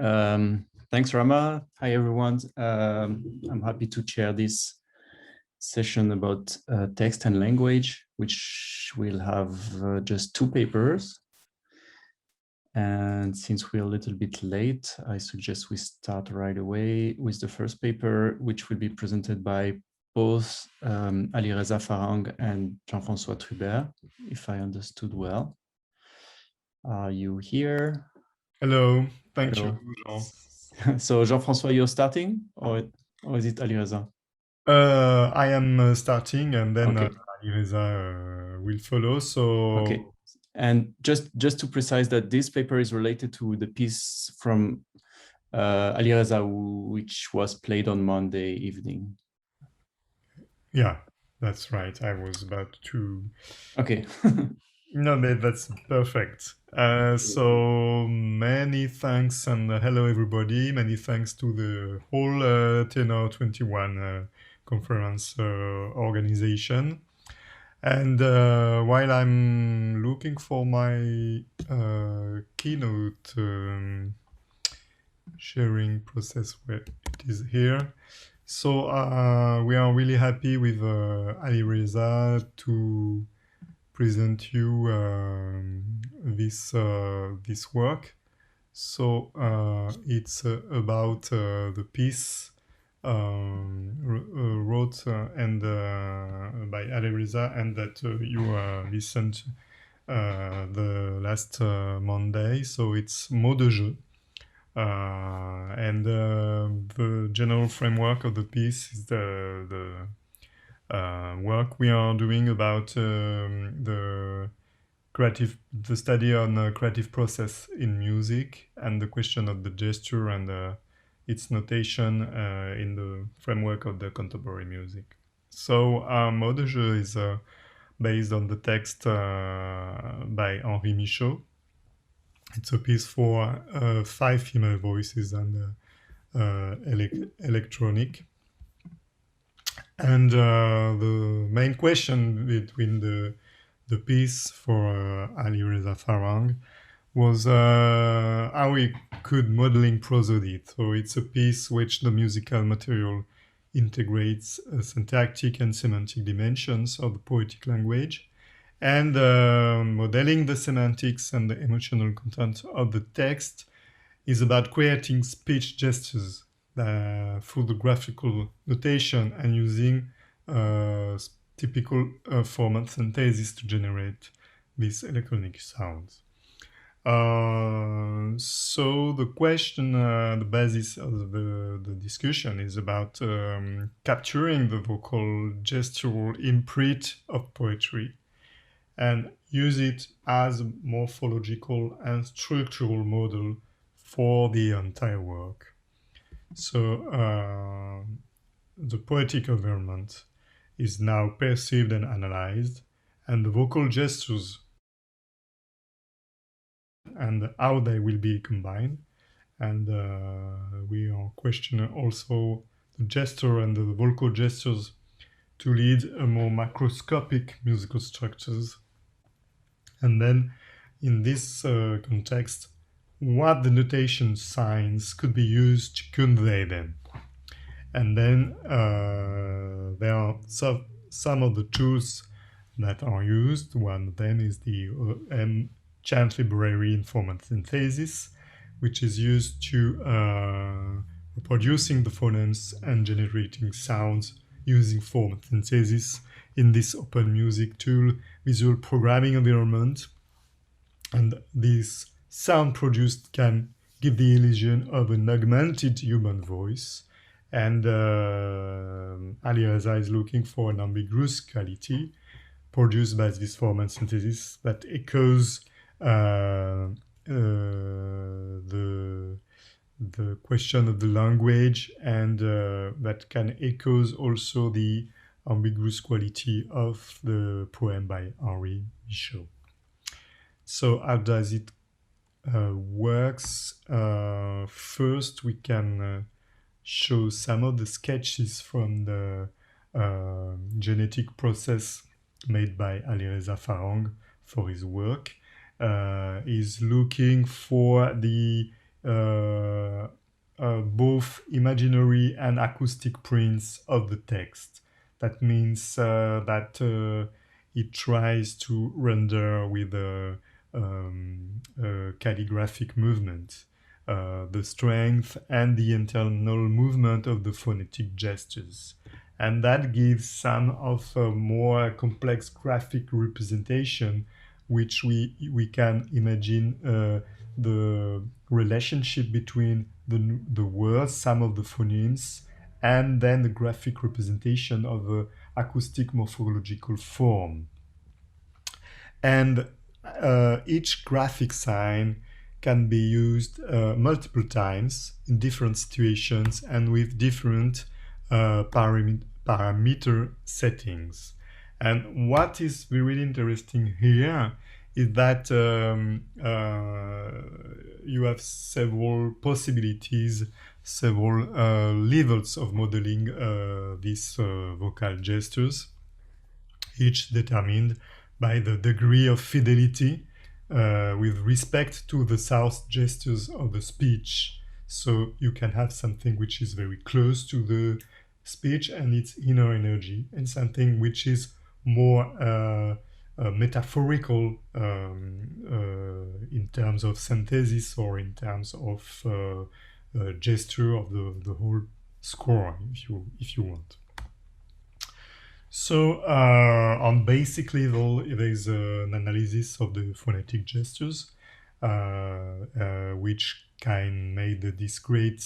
Thanks, Rama. Hi, everyone. I'm happy to chair this session about text and language, which will have just 2 papers. And since we're a little bit late, I suggest we start right away with the first paper, which will be presented by both Alireza Farhang and Jean-François Trubert, if I understood well. Are you here? Hello, thank Hello. you, Jean. So Jean-François, you're starting, or is it Alireza? I am starting, and then Okay. Alireza will follow. So Okay. And just to precise that this paper is related to the piece from Alireza, which was played on Monday evening. yeah, that's right. I was about to. Okay. No, that's perfect. So many thanks and hello everybody. Many thanks to the whole TENOR 21 conference organization. And while I'm looking for my keynote sharing process, where it is here. So we are really happy with Alireza to present you this work. So it's about the piece wrote and by Alireza, and that you listened the last Monday. So it's Mots de jeu. And the general framework of the piece is the work we are doing about the study on creative process in music, and the question of the gesture and its notation in the framework of the contemporary music. So Mots de jeu is based on the text by Henri Michaud. It's a piece for 5 female voices and electronic. And the main question between the piece for Alireza Farhang was how we could modeling prosody. So it's a piece which the musical material integrates syntactic and semantic dimensions of the poetic language, and modeling the semantics and the emotional content of the text is about creating speech gestures through the graphical notation and using typical format synthesis to generate these electronic sounds. So the question, the basis of the discussion is about capturing the vocal gestural imprint of poetry and use it as a morphological and structural model for the entire work. So the poetic environment is now perceived and analyzed, and the vocal gestures and how they will be combined. And we are questioning also the gesture and the vocal gestures to lead a more macroscopic musical structures. And then in this context, what the notation signs could be used to convey them. And then there are some of the tools that are used. One of them is the chant library in format synthesis, which is used to reproducing the phonemes and generating sounds using format synthesis in this open music tool visual programming environment. And this sound produced can give the illusion of an augmented human voice. And Alireza is looking for an ambiguous quality produced by this format synthesis that echoes the question of the language, and that can echoes also the ambiguous quality of the poem by Henri Michaud. So how does it works? First, we can show some of the sketches from the genetic process made by Alireza Farhang for his work. Is looking for the both imaginary and acoustic prints of the text. That means that it tries to render with a calligraphic movement the strength and the internal movement of the phonetic gestures. And that gives some of a more complex graphic representation, which we can imagine the relationship between the words, some of the phonemes, and then the graphic representation of the acoustic morphological form. And each graphic sign can be used multiple times in different situations and with different parameter settings. And what is really interesting here is that you have several possibilities, several levels of modeling these vocal gestures, each determined by the degree of fidelity with respect to the sound gestures of the speech. So you can have something which is very close to the speech and its inner energy, and something which is more metaphorical in terms of synthesis or in terms of gesture of the whole score, if you want. So on basic level, there is an analysis of the phonetic gestures, which can make the discrete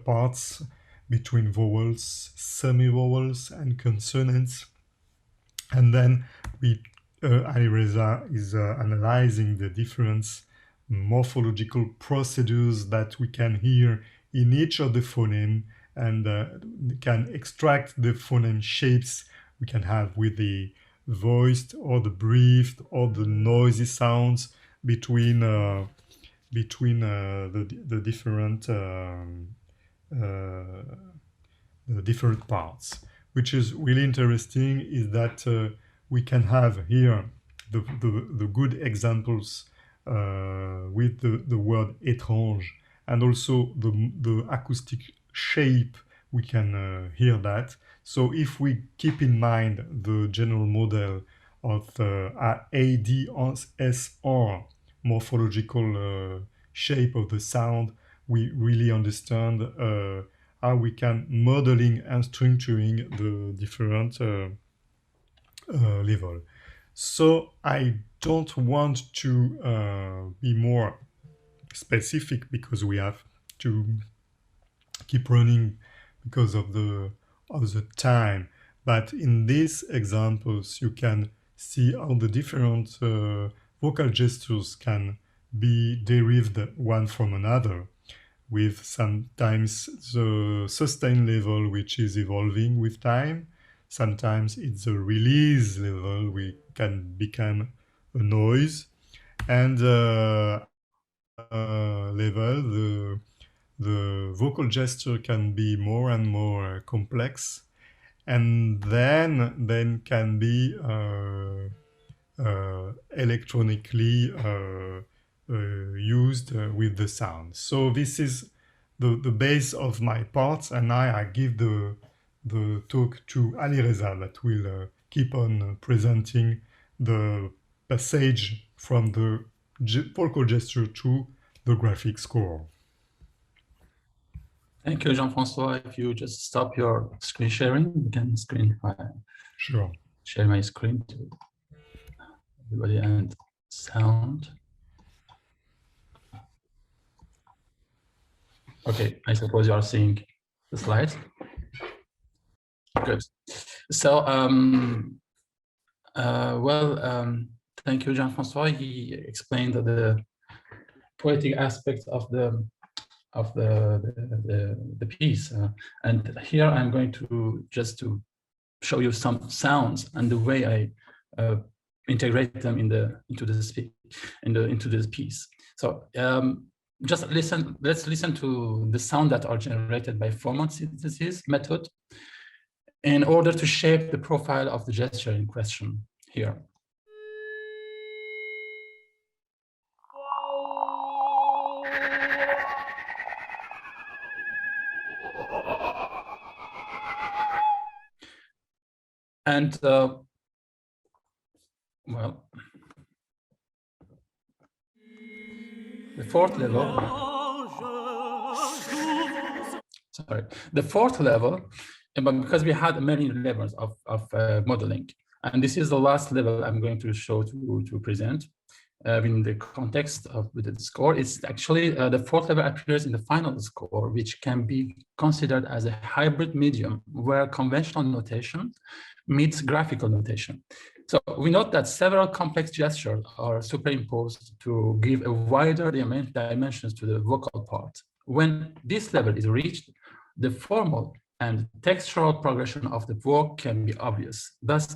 parts between vowels, semi-vowels, and consonants. And then Alireza is analyzing the different morphological procedures that we can hear in each of the phoneme, and can extract the phoneme shapes we can have with the voiced or the breathed or the noisy sounds between the different parts. Which is really interesting is that we can have here the good examples with the word étrange, and also the acoustic shape. We can hear that. So if we keep in mind the general model of ADSR morphological shape of the sound, we really understand how we can modeling and structuring the different level. So I don't want to be more specific because we have to keep running because of the time. But in these examples, you can see how the different vocal gestures can be derived one from another, with sometimes the sustain level which is evolving with time. Sometimes it's a release level which can become a noise, and level the vocal gesture can be more and more complex, and then can be electronically used with the sound. So this is the base of my parts, and now I give the talk to Alireza that will keep on presenting the passage from the vocal gesture to the graphic score. Thank you, Jean-François. If you just stop your screen sharing, you can Sure. Share my screen to everybody and sound. Okay, I suppose you are seeing the slides. Good. So, thank you, Jean-François. He explained the poetic aspect of the piece, and here I'm going to just show you some sounds and the way I integrate them into this piece. So just listen. Let's listen to the sound that are generated by phonon synthesis method in order to shape the profile of the gesture in question here. And well, the fourth level, sorry, the fourth level, but because we had many levels of modeling, and this is the last level I'm going to show to present. In the context of the score, it's actually the fourth level appears in the final score, which can be considered as a hybrid medium where conventional notation meets graphical notation. So we note that several complex gestures are superimposed to give a wider dimensions to the vocal part. When this level is reached, the formal and textural progression of the work can be obvious. Thus,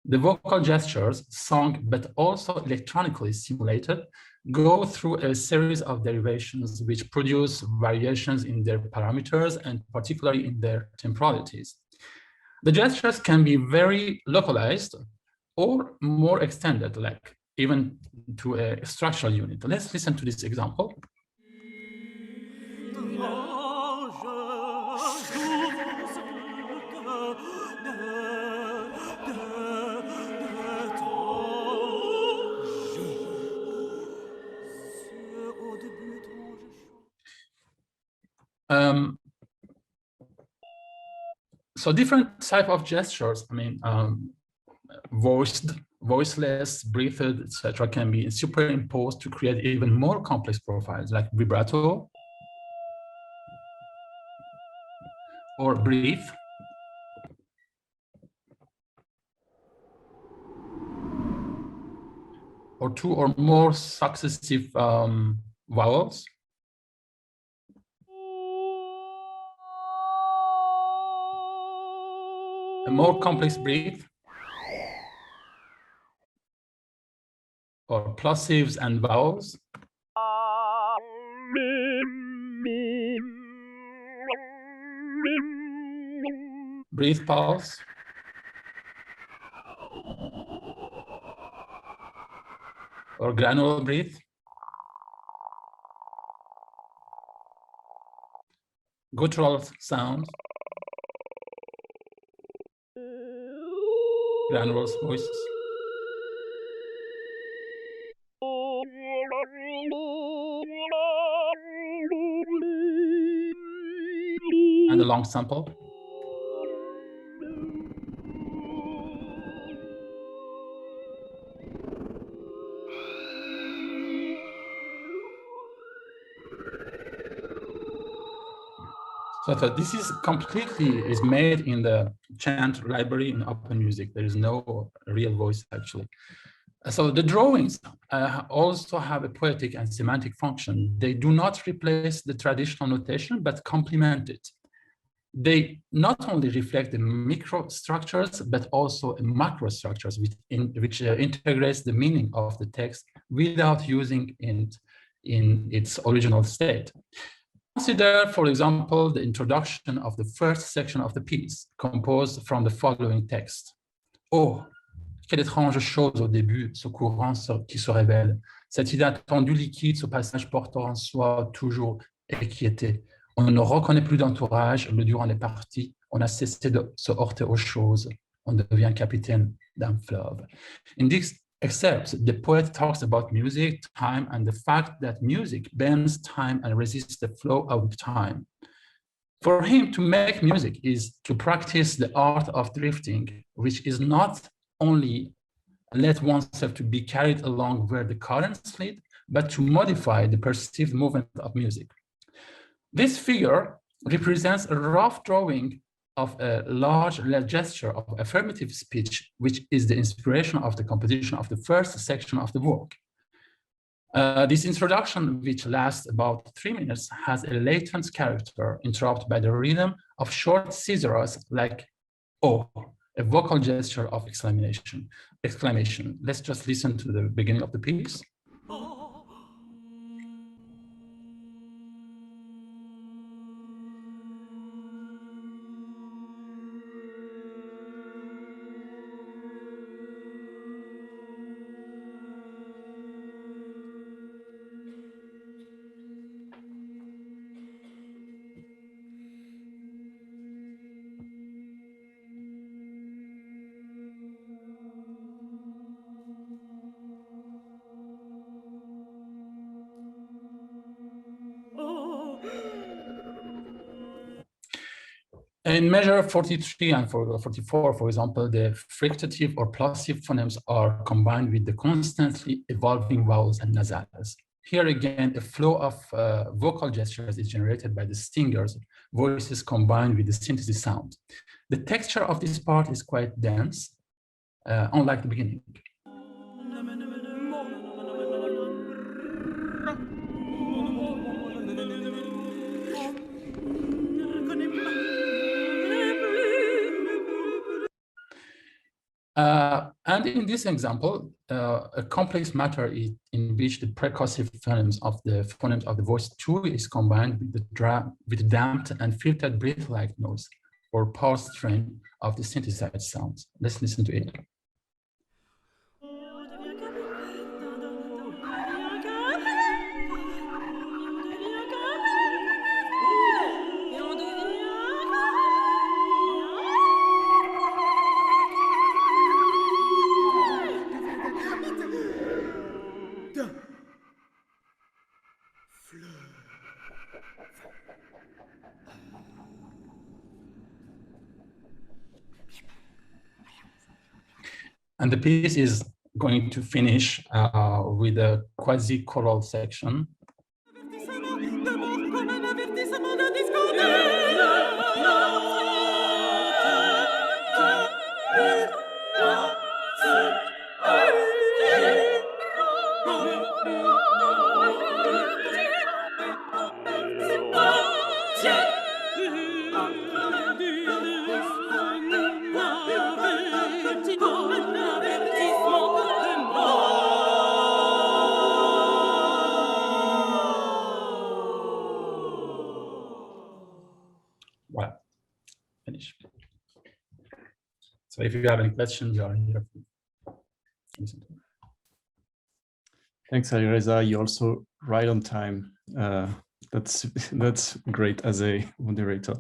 the vocal gestures, sung but also electronically simulated, go through a series of derivations which produce variations in their parameters and particularly in their temporalities. The gestures can be very localized or more extended, like even to a structural unit. Let's listen to this example. So different type of gestures, I mean, voiced, voiceless, breathed, etc., can be superimposed to create even more complex profiles like vibrato or breathe, or two or more successive vowels. A more complex breathe, or plosives and vowels. Breathe pulse. Or granular breathe. Guttural sound. Granular voice. And a long sample. So this is completely made in the chant library in Open Music. There is no real voice actually. So the drawings also have a poetic and semantic function. They do not replace the traditional notation, but complement it. They not only reflect the microstructures, but also macrostructures, which integrates the meaning of the text without using it in its original state. Consider, for example, the introduction of the first section of the piece, composed from the following text. Oh, quelle étrange chose au début, ce courant qui se révèle, cette idée attendue liquide, ce passage portant en soi toujours inquiété. On ne reconnaît plus d'entourage, le durant les parties, on a cessé de se heurter aux choses, on devient capitaine d'un fleuve. In this excerpt, the poet talks about music, time, and the fact that music bends time and resists the flow of time. For him, to make music is to practice the art of drifting, which is not only let oneself to be carried along where the currents lead, but to modify the perceived movement of music. This figure represents a rough drawing of a large gesture of affirmative speech, which is the inspiration of the composition of the first section of the work. This introduction, which lasts about 3 minutes, has a latent character interrupted by the rhythm of short caesaras like oh, a vocal gesture of exclamation. Let's just listen to the beginning of the piece. In measure 43 and 44, for example, the fricative or plosive phonemes are combined with the constantly evolving vowels and nasals. Here again, a flow of vocal gestures is generated by the singers' voices combined with the synthesis sound. The texture of this part is quite dense, unlike the beginning. And in this example, a complex matter is in which the percussive phonemes of the voice 2 is combined with damped and filtered breath-like noise or pulse strain of the synthesized sounds. Let's listen to it. And the piece is going to finish with a quasi-choral section. Well, finish. So if you have any questions, you are here. Thanks, Alireza. You're also right on time. That's great as a moderator.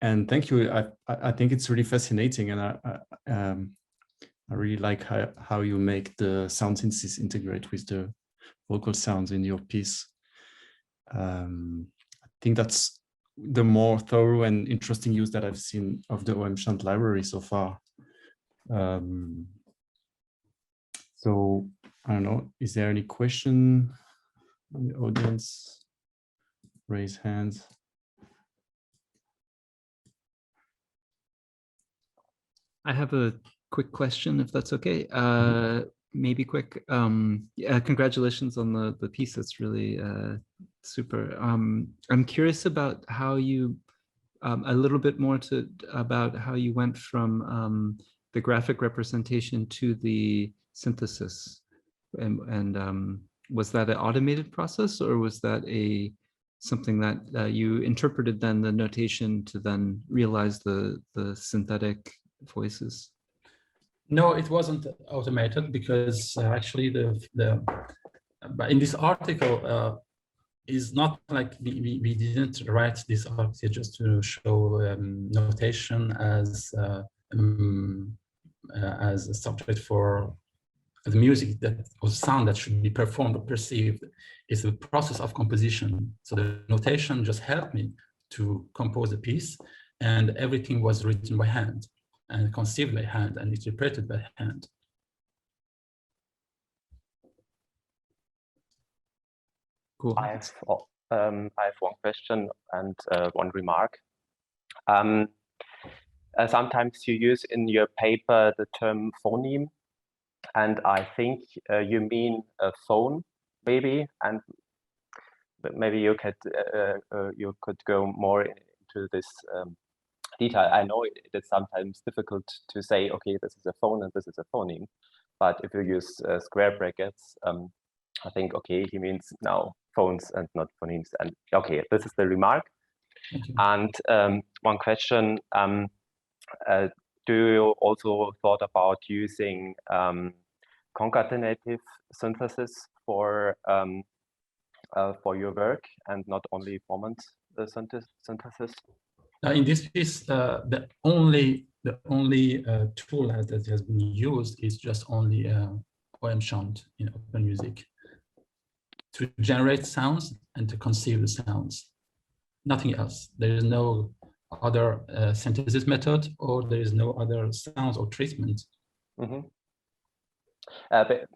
And thank you. I think it's really fascinating, and I really like how you make the sound synthesis integrate with the vocal sounds in your piece. I think that's the more thorough and interesting use that I've seen of the HfMT library so far. So I don't know, is there any question in the audience? Raise hands. I have a quick question, if that's okay. Maybe quick. Yeah, congratulations on the piece. It's really super. I'm curious about how you, a little bit more about how you went from the graphic representation to the synthesis, and was that an automated process, or was that something that you interpreted then the notation to then realize the synthetic voices? No, it wasn't automated, because actually but in this article is not like we didn't write this article just to show notation as a subject for the music that was sound that should be performed or perceived. It's the process of composition. So the notation just helped me to compose a piece, and everything was written by hand and conceived by hand and interpreted by hand. Cool. I have one question and one remark. Sometimes you use in your paper the term phoneme, and I think you mean a phone, maybe, and maybe you could go more into this detail. I know it is sometimes difficult to say, okay, this is a phone and this is a phoneme, but if you use square brackets, I think, okay, he means now phones and not phonemes. And okay, this is the remark. And one question, do you also thought about using concatenative synthesis for your work and not only formant synthesis? In this piece, the only tool that has been used is just only HfMT in open music to generate sounds and to conceive the sounds. nothing else. There is no other synthesis method, or there is no other sounds or treatment. Mm-hmm. But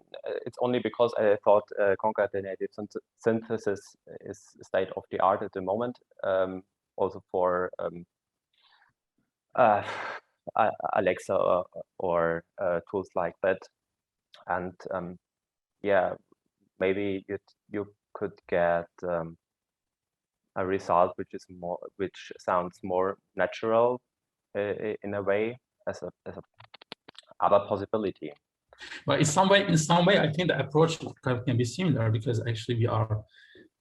it's only because I thought concatenative synthesis is state of the art at the moment, also for Alexa or tools like that. And yeah, maybe you could get a result which sounds more natural in a way as a other possibility. But in some way, I think the approach can be similar, because actually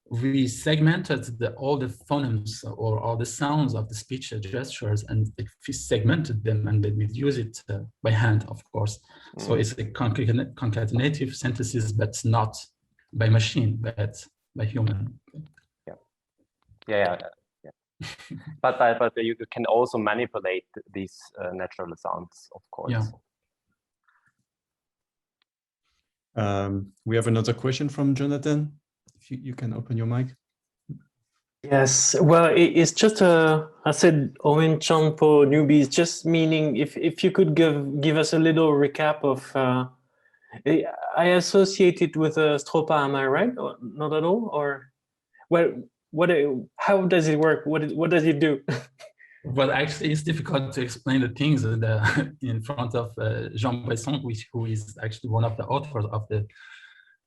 we segmented all the phonemes or all the sounds of the speech gestures, and we segmented them, and then we use it by hand, of course. So it's a concatenative synthesis, but not by machine, but by human. Yeah. But you can also manipulate these natural sounds, of course. Yeah. We have another question from Jonathan. If you can open your mic. Yes, well, it's just I said Owen Chanpo newbies, just meaning if you could give us a little recap of, I associate it with Stropa, am I right? Or not at all? Or, well, how does it work? What does it do? Well, actually, it's difficult to explain the things in front of Jean Bresson, who is actually one of the authors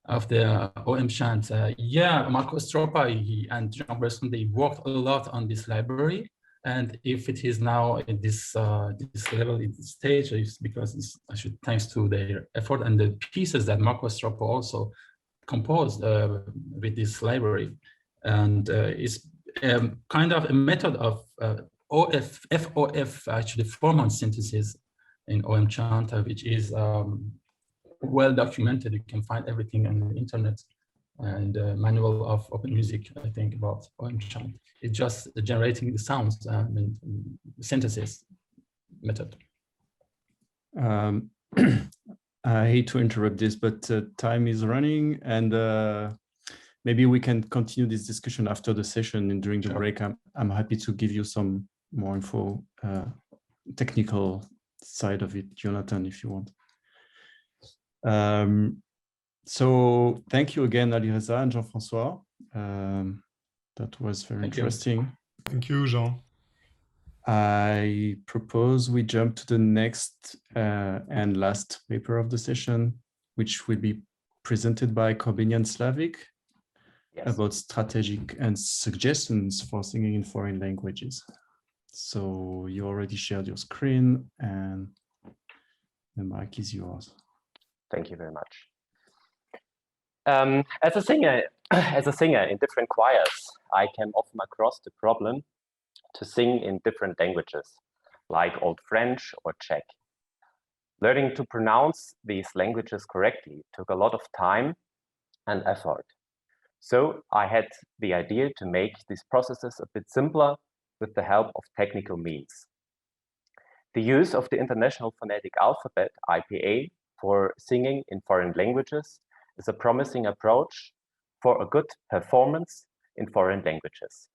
of the OM chant. Yeah, Markus Stropa and Jean Bresson, they worked a lot on this library. And if it is now at this level, in this stage, it's because it's actually thanks to their effort and the pieces that Markus Stropa also composed with this library. And it's kind of a method of FOF, actually four-month synthesis in OM chant, which is well documented. You can find everything on the internet, and manual of open music, I think, about OM chant. It's just generating the sounds and synthesis method. I hate to interrupt this, but time is running, and maybe we can continue this discussion after the session and during the break. I'm happy to give you some more info, technical side of it, Jonathan, if you want. So thank you again, Alireza and Jean-François. That was very interesting. Thank you, Jean. I propose we jump to the next and last paper of the session, which will be presented by Korbinian Slavik. Yes. About strategic and suggestions for singing in foreign languages. So you already shared your screen, and the mic is yours. Thank you very much. As a singer in different choirs, I came often across the problem to sing in different languages, like Old French or Czech. Learning to pronounce these languages correctly took a lot of time and effort. So I had the idea to make these processes a bit simpler with the help of technical means. The use of the International Phonetic Alphabet, IPA, for singing in foreign languages is a promising approach for a good performance in foreign languages.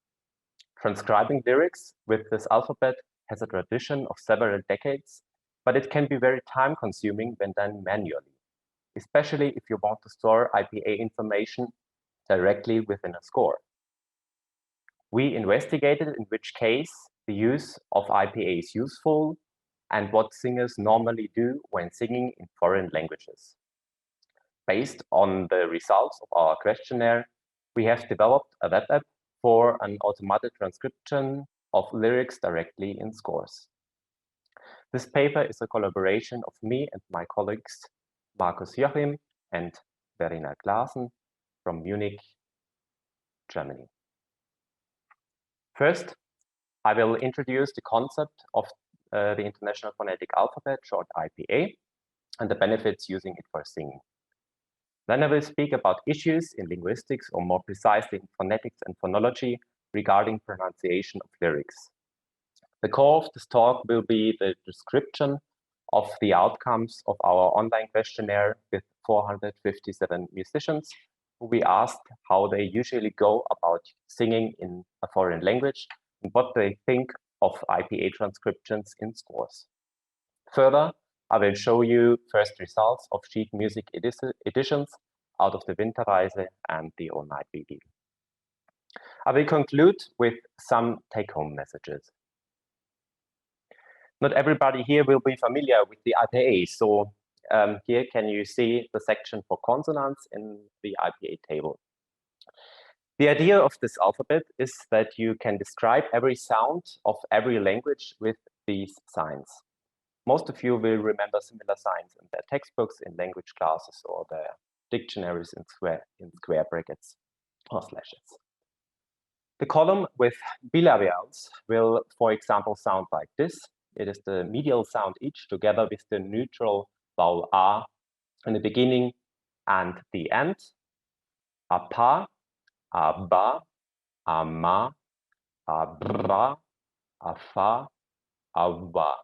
Transcribing lyrics with this alphabet has a tradition of several decades, but it can be very time-consuming when done manually, especially if you want to store IPA information directly within a score. We investigated in which case the use of IPA is useful and what singers normally do when singing in foreign languages. Based on the results of our questionnaire, we have developed a web app for an automated transcription of lyrics directly in scores. This paper is a collaboration of me and my colleagues Markus Jochim and Verena Klasen from Munich, Germany. First, I will introduce the concept of the International Phonetic Alphabet, short IPA, and the benefits using it for singing. Then I will speak about issues in linguistics, or more precisely in phonetics and phonology, regarding pronunciation of lyrics. The core of this talk will be the description of the outcomes of our online questionnaire with 457 musicians we asked how they usually go about singing in a foreign language and what they think of IPA transcriptions in scores. Further, I will show you first results of sheet music editions out of the Winterreise and the All-Night Vigil. I will conclude with some take-home messages. Not everybody here will be familiar with the IPA, so here can you see the section for consonants in the IPA table. The idea of this alphabet is that you can describe every sound of every language with these signs. Most of you will remember similar signs in their textbooks, in language classes, or their dictionaries in square brackets or slashes. The column with bilabials will, for example, sound like this. It is the medial sound each together with the neutral vowel A in the beginning and the end. Apa, aba, ama, abra, afa, awa.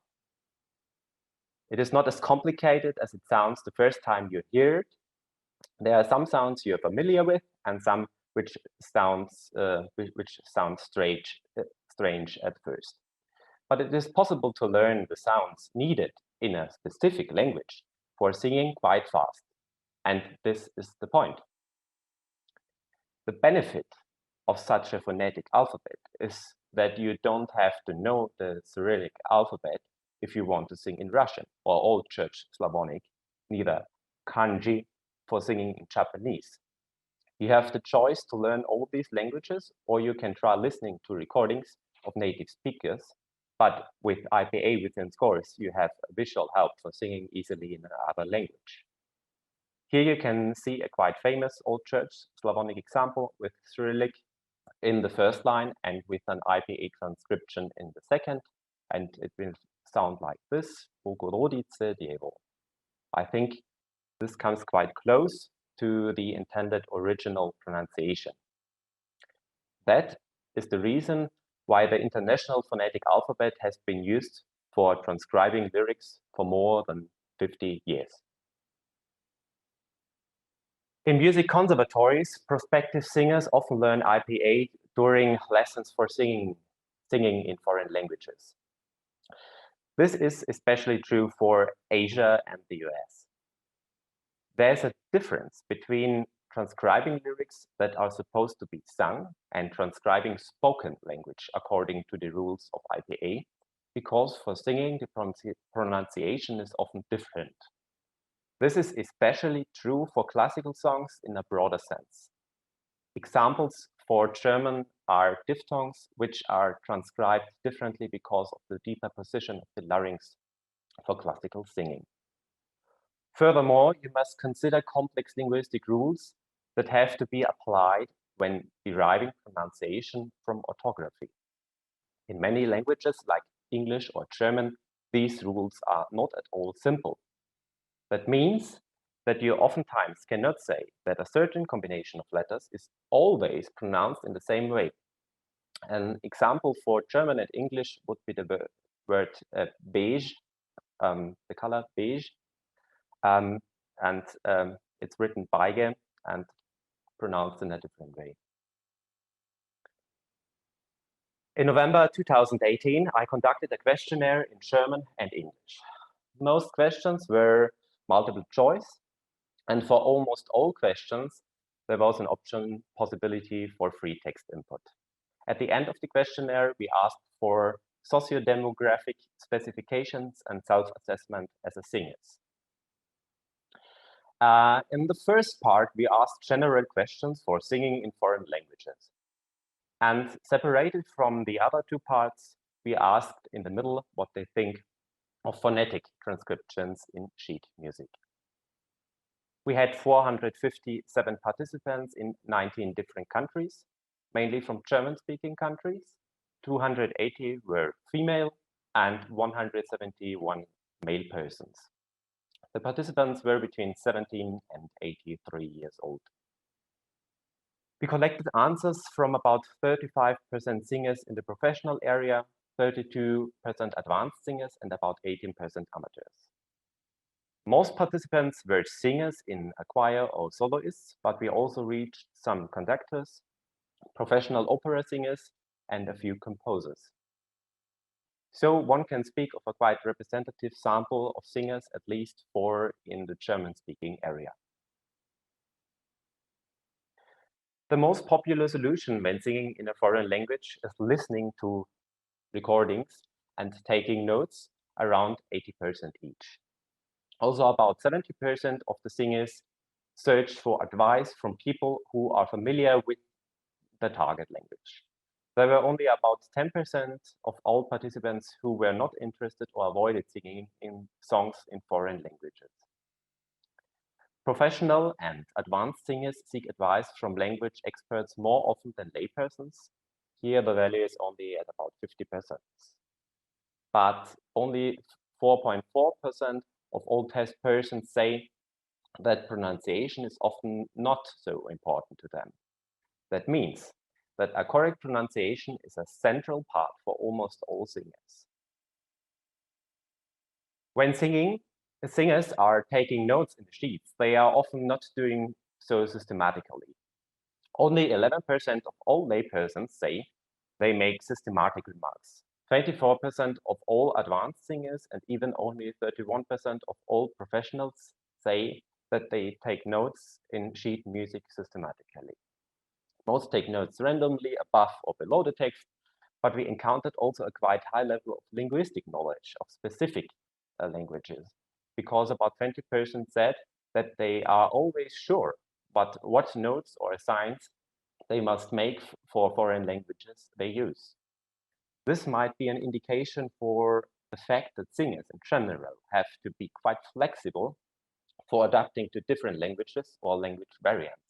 It is not as complicated as it sounds the first time you hear it. There are some sounds you're familiar with and some which sound strange at first. But it is possible to learn the sounds needed in a specific language for singing quite fast. And this is the point. The benefit of such a phonetic alphabet is that you don't have to know the Cyrillic alphabet if you want to sing in Russian or Old Church Slavonic, neither kanji for singing in Japanese. You have the choice to learn all these languages, or you can try listening to recordings of native speakers. But with IPA within scores, you have a visual help for singing easily in another language. Here you can see a quite famous Old Church Slavonic example with Cyrillic in the first line and with an IPA transcription in the second, and it will sound like this, Bogorodice Dievo. I think this comes quite close to the intended original pronunciation. That is the reason why the International Phonetic Alphabet has been used for transcribing lyrics for more than 50 years. In music conservatories, prospective singers often learn IPA during lessons for singing in foreign languages. This is especially true for Asia and the US. There's a difference between transcribing lyrics that are supposed to be sung and transcribing spoken language according to the rules of IPA, because for singing the pronunciation is often different. This is especially true for classical songs in a broader sense. Examples for German are diphthongs, which are transcribed differently because of the deeper position of the larynx for classical singing. Furthermore, you must consider complex linguistic rules that have to be applied when deriving pronunciation from orthography. In many languages like English or German, these rules are not at all simple. That means that you oftentimes cannot say that a certain combination of letters is always pronounced in the same way. An example for German and English would be the word beige, the color beige, and it's written beige and pronounced in a different way. In November 2018, I conducted a questionnaire in German and English. Most questions were multiple choice, and for almost all questions, there was an option possibility for free text input. At the end of the questionnaire, we asked for socio-demographic specifications and self-assessment as a singers. In the first part, we asked general questions for singing in foreign languages. And separated from the other two parts, we asked in the middle what they think of phonetic transcriptions in sheet music. We had 457 participants in 19 different countries, mainly from German-speaking countries. 280 were female and 171 male persons. The participants were between 17 and 83 years old. We collected answers from about 35% singers in the professional area, 32% advanced singers, and about 18% amateurs. Most participants were singers in a choir or soloists, but we also reached some conductors, professional opera singers, and a few composers. So one can speak of a quite representative sample of singers, at least 4 in the German-speaking area. The most popular solution when singing in a foreign language is listening to recordings and taking notes, around 80% each. Also, about 70% of the singers search for advice from people who are familiar with the target language. There were only about 10% of all participants who were not interested or avoided singing in songs in foreign languages. Professional and advanced singers seek advice from language experts more often than laypersons. Here the value is only at about 50%. But only 4.4% of all test persons say that pronunciation is often not so important to them. That means that a correct pronunciation is a central part for almost all singers. When singing, the singers are taking notes in the sheets. They are often not doing so systematically. Only 11% of all laypersons say they make systematic remarks. 24% of all advanced singers and even only 31% of all professionals say that they take notes in sheet music systematically. Most take notes randomly above or below the text, but we encountered also a quite high level of linguistic knowledge of specific languages, because about 20% said that they are always sure but what notes or signs they must make for foreign languages they use. This might be an indication for the fact that singers in general have to be quite flexible for adapting to different languages or language variants.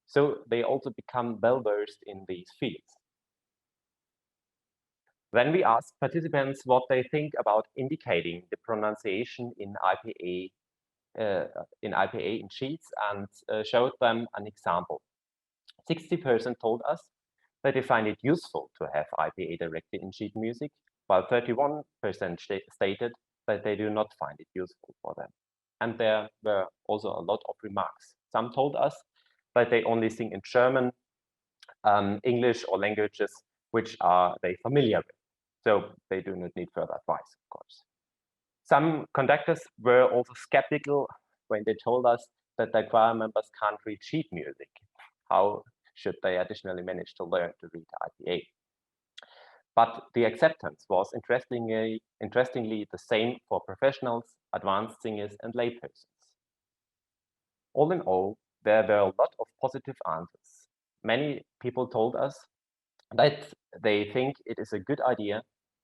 So they also become well-versed in these fields. Then we asked participants what they think about indicating the pronunciation in IPA in sheets and showed them an example. 60% told us that they find it useful to have IPA directly in sheet music, while 31% stated that they do not find it useful for them. And there were also a lot of remarks. Some told us that they only sing in German, English, or languages which are they familiar with. So they do not need further advice, of course. Some conductors were also skeptical when they told us that their choir members can't read sheet music. How should they additionally manage to learn to read IPA? But the acceptance was interestingly the same for professionals, advanced singers, and laypersons. All in all, there were a lot of positive answers. Many people told us that they think it is a good idea,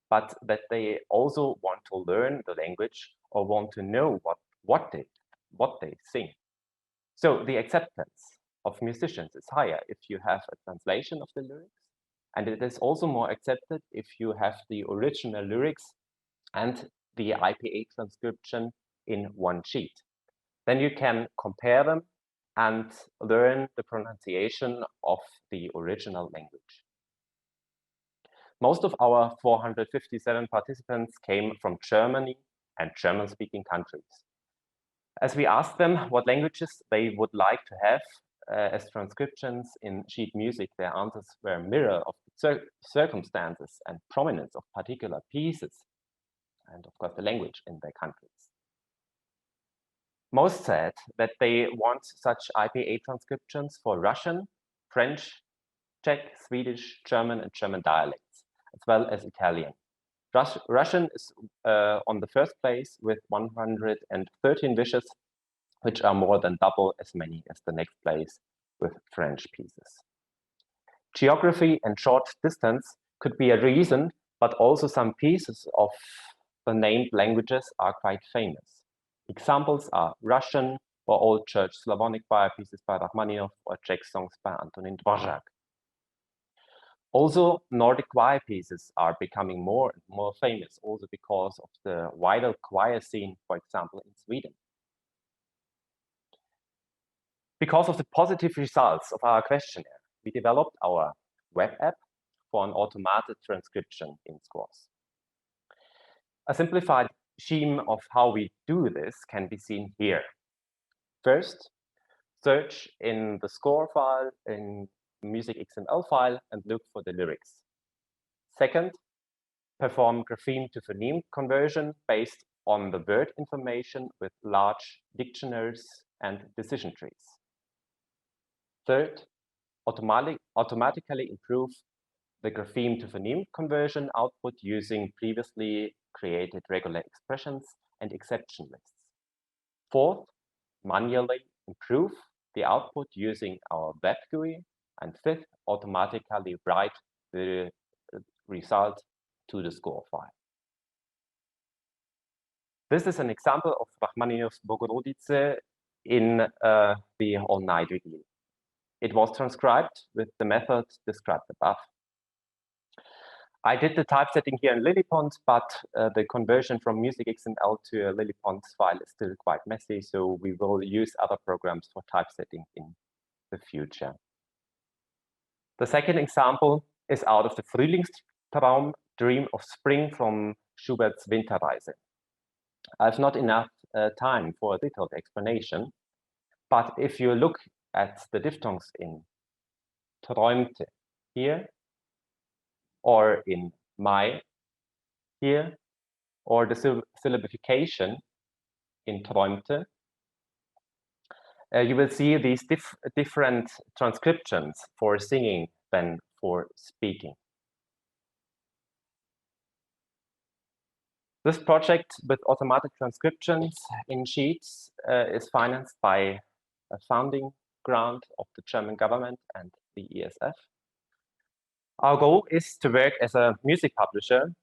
but that they also want to learn the language or want to know what they sing. So the acceptance of musicians is higher if you have a translation of the lyrics, and it is also more accepted if you have the original lyrics and the IPA transcription in one sheet. Then you can compare them and learn the pronunciation of the original language. Most of our 457 participants came from Germany and German-speaking countries. As we asked them what languages they would like to have as transcriptions in sheet music, their answers were a mirror of the circumstances and prominence of particular pieces, and of course the language in their countries. Most said that they want such IPA transcriptions for Russian, French, Czech, Swedish, German, and German dialects, as well as Italian. Russian is on the first place with 113 wishes, which are more than double as many as the next place with French pieces. Geography and short distance could be a reason, but also some pieces of the named languages are quite famous. Examples are Russian or Old Church Slavonic choir pieces by Rachmaninoff or Czech songs by Antonín Dvořák. Also, Nordic choir pieces are becoming more and more famous, also because of the wider choir scene, for example, in Sweden. Because of the positive results of our questionnaire, we developed our web app for an automated transcription in scores. A simplified scheme of how we do this can be seen here. First, search in the score file, in music XML file, and look for the lyrics. Second, perform grapheme to phoneme conversion based on the word information with large dictionaries and decision trees. Third, automatically improve the grapheme to phoneme conversion output using previously created regular expressions and exception lists. Fourth, manually improve the output using our web GUI. And fifth, automatically write the result to the score file. This is an example of Rachmaninoff's Bogorodice in the all-night reading. It was transcribed with the method described above. I did the typesetting here in Lillipond, but the conversion from music XML to a Lillipond file is still quite messy, so we will use other programs for typesetting in the future. The second example is out of the Frühlingstraum, Dream of Spring from Schubert's Winterreise. I have not enough time for a detailed explanation, but if you look at the diphthongs in träumte here, or in Mai here, or the syllabification in träumte, you will see these different transcriptions for singing than for speaking. This project with automatic transcriptions in sheets is financed by a funding grant of the German government and the ESF. Our goal is to work as a music publisher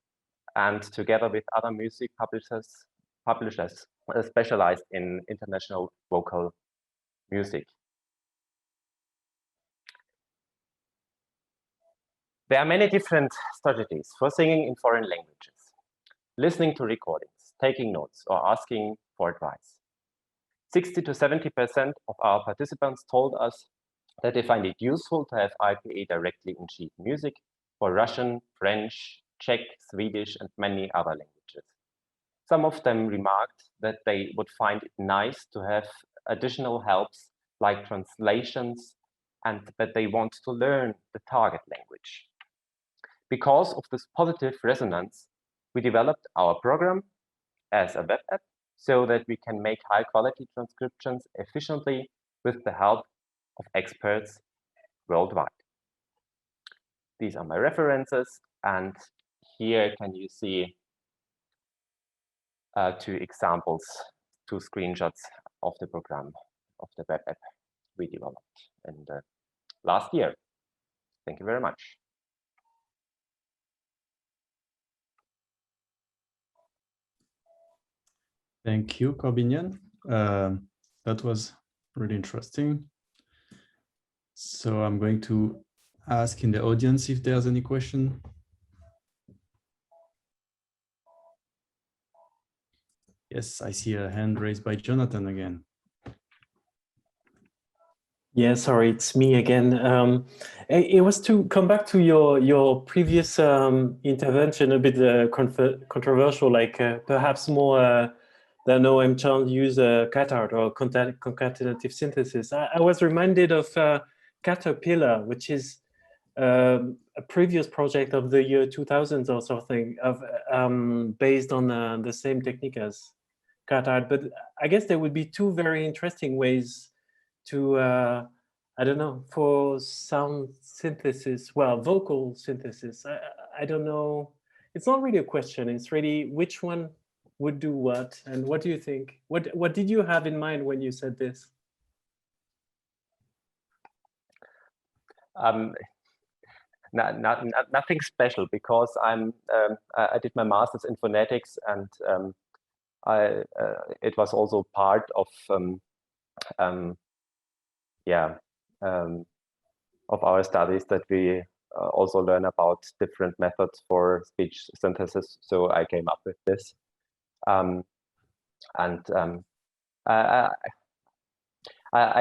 and together with other music publishers specialized in international vocal music. There are many different strategies for singing in foreign languages. Listening to recordings, taking notes, or asking for advice. 60 to 70% of our participants told us that they find it useful to have IPA directly in sheet music for Russian, French, Czech, Swedish, and many other languages. Some of them remarked that they would find it nice to have additional helps like translations, and that they want to learn the target language. Because of this positive resonance, we developed our program as a web app so that we can make high-quality transcriptions efficiently with the help of experts worldwide. These are my references, and here can you see two examples, two screenshots of the program, of the web app we developed in the last year. Thank you very much. Thank you, Korbinian. That was really interesting. So I'm going to ask in the audience if there's any question. Yes, I see a hand raised by Jonathan again. Yeah, sorry, it's me again. It was to come back to your previous intervention, a bit controversial, like perhaps more than OM-Chan use Cathart or concatenative synthesis. I was reminded of Caterpillar, which is a previous project of the year 2000 or something, of based on the same technique as Cathart. But I guess there would be two very interesting ways to, I don't know, for sound synthesis, well, vocal synthesis. I don't know. It's not really a question. It's really which one would do what, and what do you think? What did you have in mind when you said this? Nothing special, because I did my master's in phonetics, and it was also part of of our studies that we also learn about different methods for speech synthesis. So I came up with this, I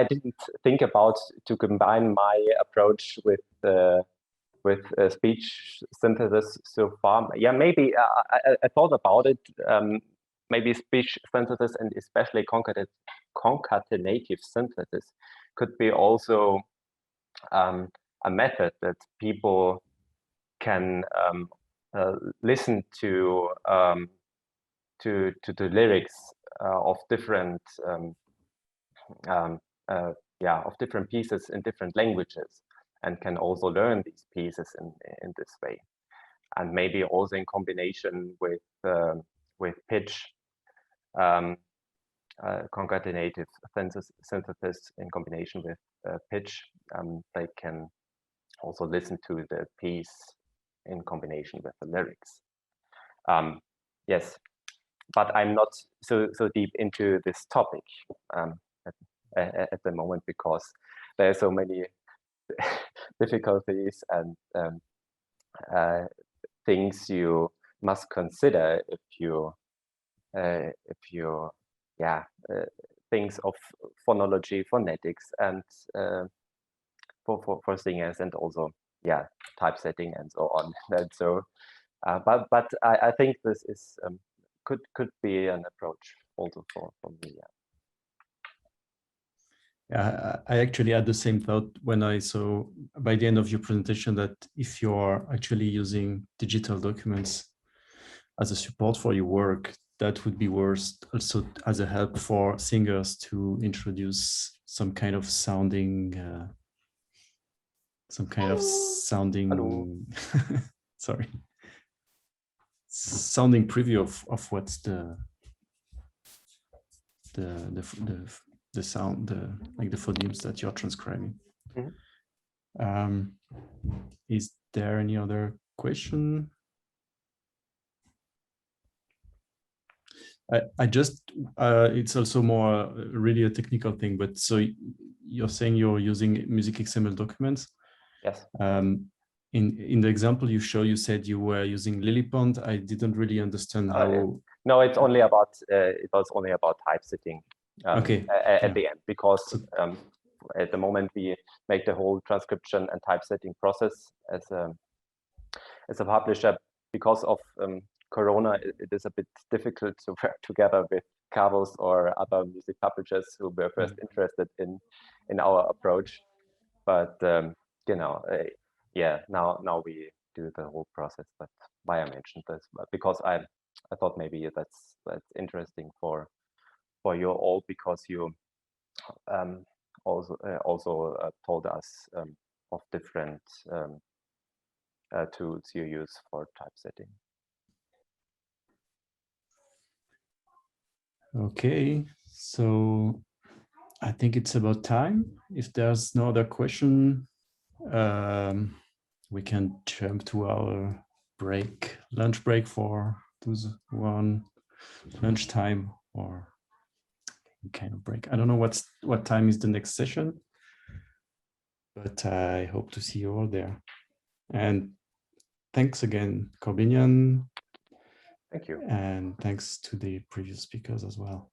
didn't think about to combine my approach with speech synthesis so far. Yeah, maybe I thought about it maybe speech synthesis and especially concatenative synthesis could be also a method that people can listen to the lyrics of different of different pieces in different languages, and can also learn these pieces in this way, and maybe also in combination with pitch, concatenative synthesis in combination with pitch. They can also listen to the piece in combination with the lyrics. Yes, but I'm not so deep into this topic at the moment, because there are so many difficulties and things you must consider if you things of phonology, phonetics, and for singers, and also typesetting and so on. And so, but I think this is could be an approach also for me. Yeah, I actually had the same thought when I saw by the end of your presentation that if you're actually using digital documents as a support for your work, that would be worse also as a help for singers to introduce some kind of sounding, sorry, sounding preview of what's the sound, like the phonemes that you're transcribing. Mm-hmm. Is there any other question? I just, it's also more really a technical thing, but so you're saying you're using music XML documents? Yes. In the example you show, you said you were using Lillipond. I didn't really understand how. Yeah. No, it's only about, it was only about typesetting. Okay. At the end, because at the moment we make the whole transcription and typesetting process as a publisher. Because of Corona, it is a bit difficult to work together with Cabos or other music publishers who were first interested in our approach. But you know, now we do the whole process. But why I mentioned this, because I thought maybe that's interesting for you all, because you also told us of different tools you use for typesetting. Okay, so I think it's about time. If there's no other question, we can jump to our break, lunch break for those who are on lunchtime or kind of break. I don't know what time is the next session, but I hope to see you all there. And thanks again, Korbinian. Thank you. And thanks to the previous speakers as well.